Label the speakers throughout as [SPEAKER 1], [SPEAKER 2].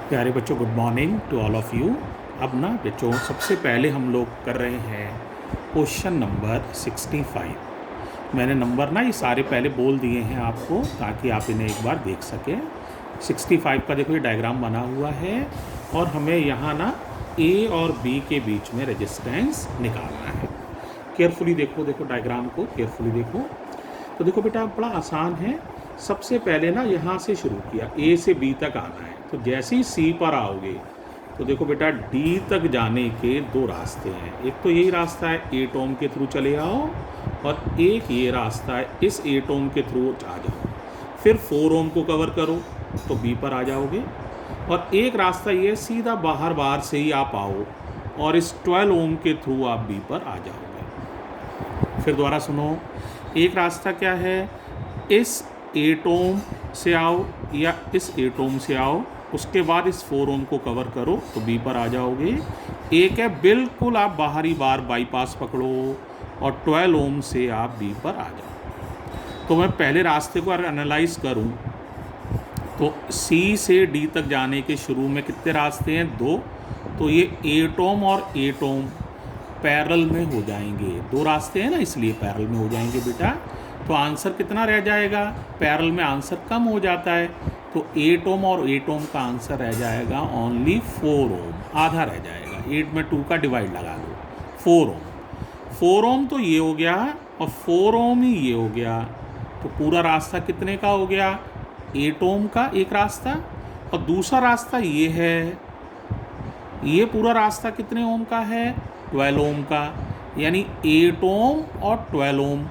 [SPEAKER 1] प्यारे बच्चों, good morning to all of you. अब ना बच्चों, सबसे पहले हम लोग कर रहे हैं क्वेश्चन नंबर 65। मैंने नंबर ना ये सारे पहले बोल दिए हैं आपको, ताकि आप इन्हें एक बार देख सकें। 65 का देखो ये डायग्राम बना हुआ है और हमें यहाँ ना ए और बी के बीच में रेजिस्टेंस निकालना है। केयरफुली देखो, देखो डायग्राम को केयरफुली देखो। तो देखो बेटा, बड़ा आसान है। सबसे पहले ना यहाँ से शुरू किया, ए से बी तक आना है। तो जैसे ही सी पर आओगे तो देखो बेटा, डी तक जाने के दो रास्ते हैं। एक तो यही रास्ता है, एट ओम के थ्रू चले आओ, और एक ये रास्ता है, इस एट ओम के थ्रू आ जाओ। फिर 4 ओम को कवर करो तो बी पर आ जाओगे। और एक रास्ता ये सीधा बाहर बाहर से ही आप आओ और इस 12 ओम के थ्रू आप बी पर आ जाओगे। फिर दोबारा सुनो, एक रास्ता क्या है, इस 8 ओम से आओ या इस 8 ओम से आओ, उसके बाद इस 4 ओम को कवर करो तो बी पर आ जाओगे। एक है बिल्कुल आप बाहरी बार बाईपास पकड़ो और 12 ओम से आप बी पर आ जाओ। तो मैं पहले रास्ते को अगर एनालाइज करूं तो सी से डी तक जाने के शुरू में कितने रास्ते हैं? 2। तो ये 8 ओम और 8 ओम पैरेलल में हो जाएंगे। 2 रास्ते हैं ना, इसलिए पैरेलल में हो जाएंगे बेटा। तो आंसर कितना रह जाएगा? पैरेलल में आंसर कम हो जाता है, तो 8 ओम और 8 ओम का आंसर रह जाएगा ओनली 4 ओम, आधा रह जाएगा। 8 में 2 का डिवाइड लगा लो, 4 ओम। 4 ओम तो ये हो गया और 4 ओम ही ये हो गया। तो पूरा रास्ता कितने का हो गया? 8 ओम का एक रास्ता, और दूसरा रास्ता ये है। ये पूरा रास्ता कितने ओम का है? 12 ओम का। यानी 8 ओम और 12 ओम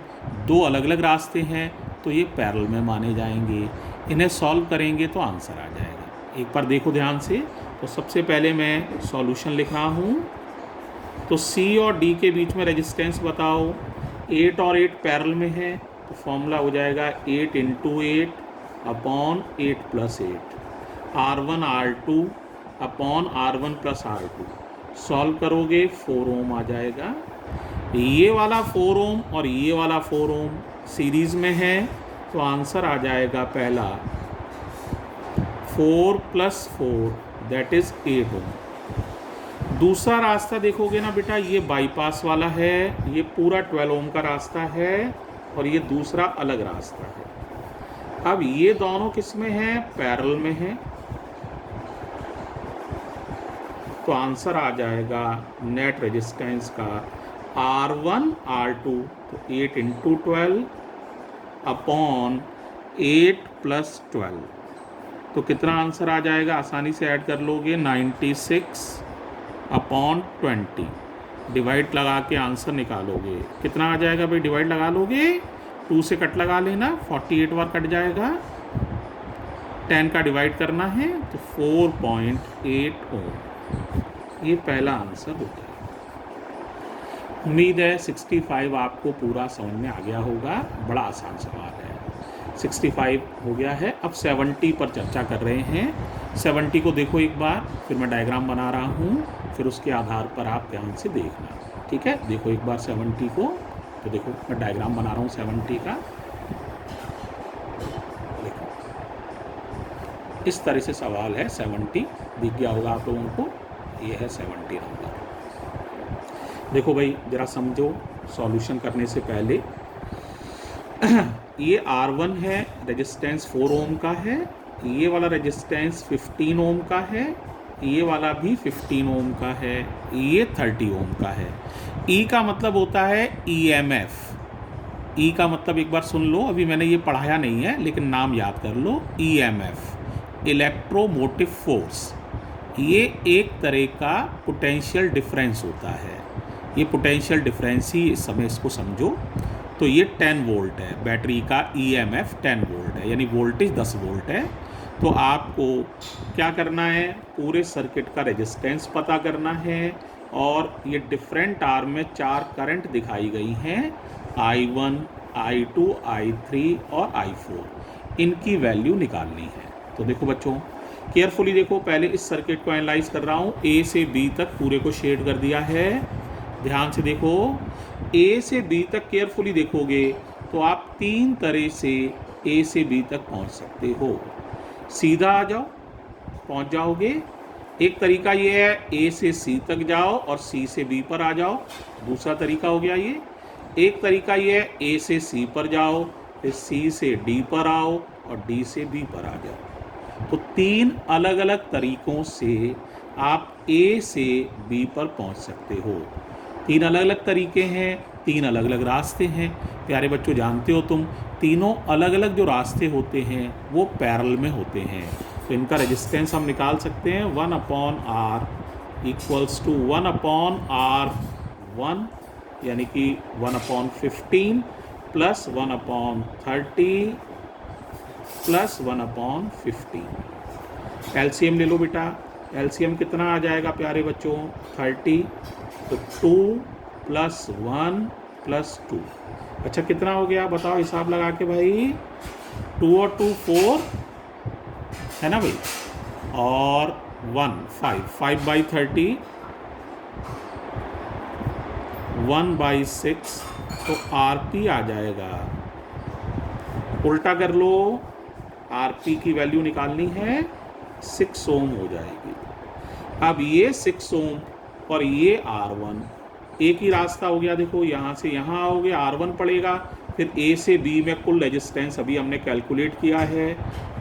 [SPEAKER 1] दो अलग अलग रास्ते हैं, तो ये पैरेलल में माने जाएंगे। इन्हें सॉल्व करेंगे तो आंसर आ जाएगा। एक बार देखो ध्यान से। तो सबसे पहले मैं सॉल्यूशन लिख रहा हूँ। तो सी और डी के बीच में रेजिस्टेंस बताओ। 8 और 8 पैरेलल में है, तो फॉर्मूला हो जाएगा 8 × 8 upon 8 + 8, R1 R2 upon R1 + R2। Solve करोगे 4 ओम आ जाएगा। ये वाला 4 ओम और ये वाला 4 ओम सीरीज में है, तो आंसर आ जाएगा पहला 4 + 4 दैट इज 8 ओम। दूसरा रास्ता देखोगे ना बेटा, ये बाईपास वाला है, ये पूरा 12 ओम का रास्ता है, और ये दूसरा अलग रास्ता है। अब ये दोनों किस में है? पैरेलल में है। तो आंसर आ जाएगा नेट रेजिस्टेंस का R1 R2, तो 8 × 12 अपॉन 8 + 12। तो कितना आंसर आ जाएगा? आसानी से ऐड कर लोगे, 96 अपॉन 20। डिवाइड लगा के आंसर निकालोगे, कितना आ जाएगा भाई? डिवाइड लगा लोगे, 2 से कट लगा लेना, 48 बार कट जाएगा। 10 का डिवाइड करना है, तो 4.8 ओम। ये पहला आंसर हो गया। उम्मीद है 65 आपको पूरा समझ में आ गया होगा। बड़ा आसान सवाल है। 65 हो गया है। अब 70 पर चर्चा कर रहे हैं। 70 को देखो एक बार, फिर मैं डायग्राम बना रहा हूँ, फिर उसके आधार पर आप ध्यान से देखना, ठीक है? देखो एक बार 70 को। तो देखो मैं डायग्राम बना रहा हूँ 70 का। देखो इस तरह से सवाल है। 70 दिख गया होगा आप लोगों को, ये है 70 नंबर। देखो भाई, ज़रा समझो सॉल्यूशन करने से पहले। ये R1 है, रेजिस्टेंस 4 ओम का है। ये वाला रेजिस्टेंस 15 ओम का है। ये वाला भी 15 ओम का है। ये 30 ओम का है। E का मतलब होता है EMF। E का मतलब एक बार सुन लो, अभी मैंने ये पढ़ाया नहीं है लेकिन नाम याद कर लो। EMF, electromotive force. ये एक तरह का पोटेंशियल डिफरेंस होता है। ये पोटेंशियल डिफरेंस ही इस समय इसको समझो। तो ये 10 वोल्ट है, बैटरी का EMF 10 वोल्ट है, यानी वोल्टेज 10 वोल्ट है। तो आपको क्या करना है? पूरे सर्किट का रेजिस्टेंस पता करना है, और ये डिफरेंट आर्म में 4 करंट दिखाई गई हैं, I1, I2, I3 और I4। इनकी वैल्यू निकालनी है। तो देखो बच्चों, केयरफुली देखो। पहले इस सर्किट को एनालाइज कर रहा हूँ। A से B तक पूरे को शेड कर दिया है। ध्यान से देखो, A से B तक केयरफुली देखोगे तो आप 3 तरह से A से B तक पहुँच सकते हो। सीधा आ जाओ, पहुंच जाओगे। एक तरीका ये है ए से सी तक जाओ और सी से बी पर आ जाओ, दूसरा तरीका हो गया ये। एक तरीका ये है ए से सी पर जाओ, फिर सी से डी पर आओ और डी से बी पर आ जाओ। तो 3 अलग अलग तरीकों से आप ए से बी पर पहुंच सकते हो। 3 अलग अलग तरीके हैं, 3 अलग अलग रास्ते हैं। प्यारे बच्चों, जानते हो तुम, तीनों अलग अलग जो रास्ते होते हैं वो पैरेलल में होते हैं। तो इनका रेजिस्टेंस हम निकाल सकते हैं 1/r इक्वल्स टू 1/r1, यानी कि 1/15 प्लस 1/30 प्लस 1/15। एलसीएम ले लो बेटा। एलसीएम कितना आ जाएगा प्यारे बच्चों? 30। तो 2 प्लस 1 प्लस 2। अच्छा, कितना हो गया बताओ हिसाब लगा के भाई? 2 और 2 4 है ना भाई, और 1 5, 5/30, 1/6। तो आरपी आ जाएगा। उल्टा कर लो, आरपी की वैल्यू निकालनी है, 6 ओम हो जाएगी। अब ये 6 ओम और ये R1 एक ही रास्ता हो गया। देखो यहाँ से यहाँ आओगे, R1 पड़ेगा, फिर ए से बी में कुल रेजिस्टेंस अभी हमने कैलकुलेट किया है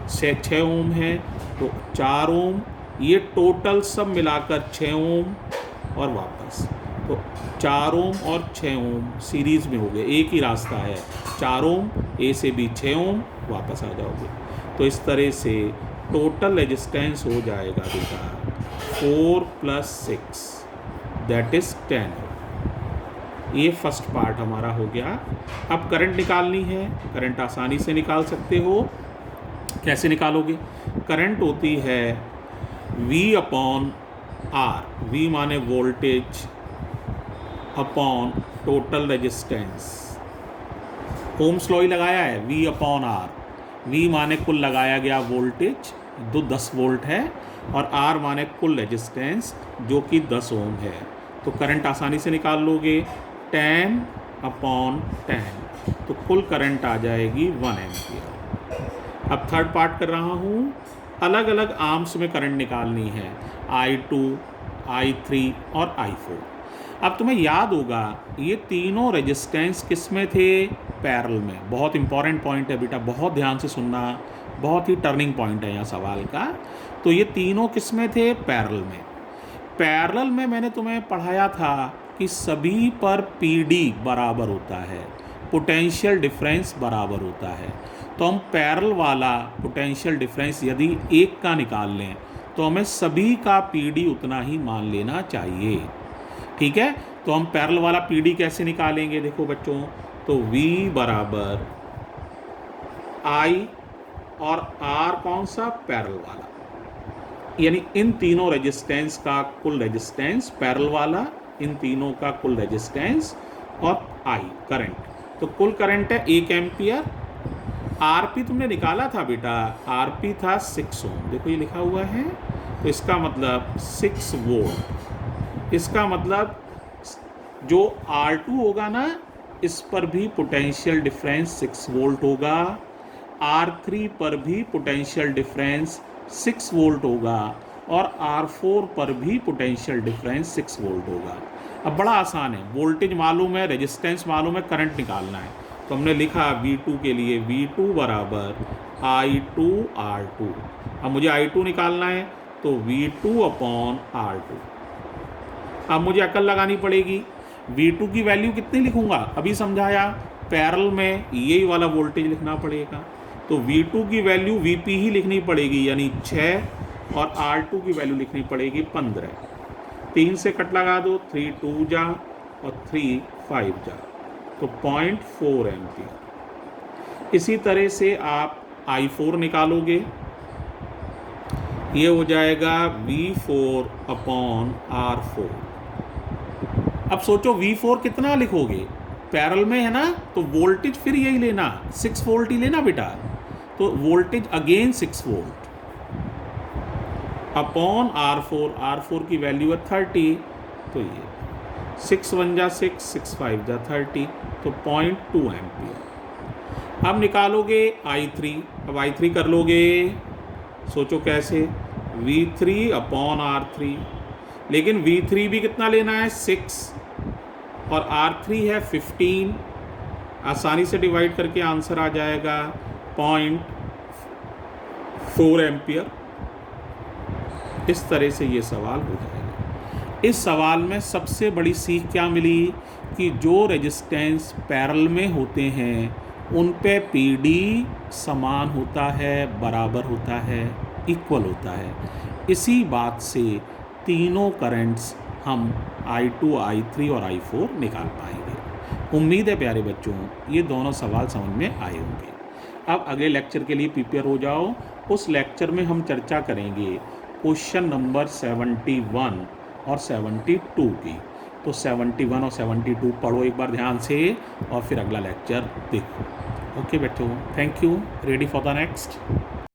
[SPEAKER 1] 6 ओम है, तो 4 ओम, ये टोटल सब मिलाकर 6 ओम और वापस। तो 4 ओम और 6 ओम सीरीज़ में हो गए, एक ही रास्ता है। 4 ओम, ए से बी 6 ओम, वापस आ जाओगे। तो इस तरह से टोटल रेजिस्टेंस हो जाएगा बेटा 4 + 6 दैट इज़ 10। ये फर्स्ट पार्ट हमारा हो गया। अब करंट निकालनी है। करंट आसानी से निकाल सकते हो। कैसे निकालोगे? करंट होती है V/R, V माने voltage upon total resistance. Ohm's law ही लगाया है, V/R। V माने कुल लगाया गया वोल्टेज, 10 वोल्ट है, और R माने कुल रेजिस्टेंस जो कि 10 ओम है। तो करंट आसानी से निकाल लोगे 10/10, तो कुल करंट आ जाएगी 1 एम्पियर। अब थर्ड पार्ट कर रहा हूँ। अलग अलग आर्म्स में करंट निकालनी है, I2, I3 और I4। अब तुम्हें याद होगा ये तीनों रेजिस्टेंस किस में थे? पैरेलल में। बहुत इंपॉर्टेंट पॉइंट है बेटा, बहुत ध्यान से सुनना, बहुत ही टर्निंग पॉइंट है यहाँ सवाल का। तो ये तीनों किस में थे? पैरेलल में। पैरेलल में मैंने तुम्हें पढ़ाया था कि सभी पर PD बराबर होता है, पोटेंशियल डिफरेंस बराबर होता है। तो हम पैरेलल वाला पोटेंशियल डिफरेंस यदि 1 का निकाल लें तो हमें सभी का PD उतना ही मान लेना चाहिए। ठीक है, तो हम पैरेलल वाला PD कैसे निकालेंगे? देखो बच्चों, तो V बराबर I और R कौन सा? पैरेलल वाला, यानी इन तीनों रेजिस्टेंस का कुल रेजिस्टेंस, पैरेलल वाला इन तीनों का कुल रेजिस्टेंस, और I करंट। तो कुल करंट है 1 एम्पियर। आरपी तुमने निकाला था बेटा, आरपी था 6 ओम, देखो ये लिखा हुआ है। तो इसका मतलब 6 वोल्ट। इसका मतलब जो R2 होगा ना, इस पर भी पोटेंशियल डिफरेंस 6 वोल्ट होगा, R3 पर भी पोटेंशियल डिफरेंस 6 वोल्ट होगा, और R4 पर भी पोटेंशियल डिफरेंस 6 वोल्ट होगा। अब बड़ा आसान है, वोल्टेज मालूम है, रेजिस्टेंस मालूम है, करंट निकालना है। तो हमने लिखा V2 के लिए V2 बराबर I2R2। अब मुझे I2 निकालना है, तो V2/R2। अब मुझे अकल लगानी पड़ेगी, V2 की वैल्यू कितनी लिखूंगा? अभी समझाया, पैरेलल में यही वाला वोल्टेज लिखना पड़ेगा। तो V2 की वैल्यू Vp ही लिखनी पड़ेगी, यानी 6, और R2 की वैल्यू लिखनी पड़ेगी 15। 3 से कट लगा दो, 3 2 जा और 3 5 जा, तो 0.4 एम्पियर। इसी तरह से आप I4 निकालोगे, ये हो जाएगा V4/R4। अब सोचो V4 कितना लिखोगे? पैरेलल में है ना, तो वोल्टेज फिर यही लेना, 6 वोल्ट ही लेना बेटा। तो voltage again 6 volt upon R4। R4 की वैल्यू है 30, तो ये 6 1 जा 6, 6 5 जा 30, तो 0.2 एम्पियर। अब निकालोगे I3। अब I3 कर लोगे, सोचो कैसे? V3/R3, लेकिन V3 भी कितना लेना है 6 और R3 है 15, आसानी से डिवाइड करके आंसर आ जाएगा 0.4 एम्पियर। इस तरह से ये सवाल हो जाएगा। इस सवाल में सबसे बड़ी सीख क्या मिली कि जो रेजिस्टेंस पैरेलल में होते हैं उन पे PD समान होता है, बराबर होता है, इक्वल होता है। इसी बात से तीनों करंट्स हम I2, I3 और I4 निकाल पाएंगे। उम्मीद है प्यारे बच्चों ये दोनों सवाल समझ में आए होंगे। अब अगले लेक्चर के लिए प्रिपेयर हो जाओ। उस लेक्चर में हम चर्चा करेंगे क्वेश्चन नंबर 71 और 72 की। तो 71 और 72 पढ़ो एक बार ध्यान से और फिर अगला लेक्चर देखो। ओके बच्चों, thank you. Ready for the next.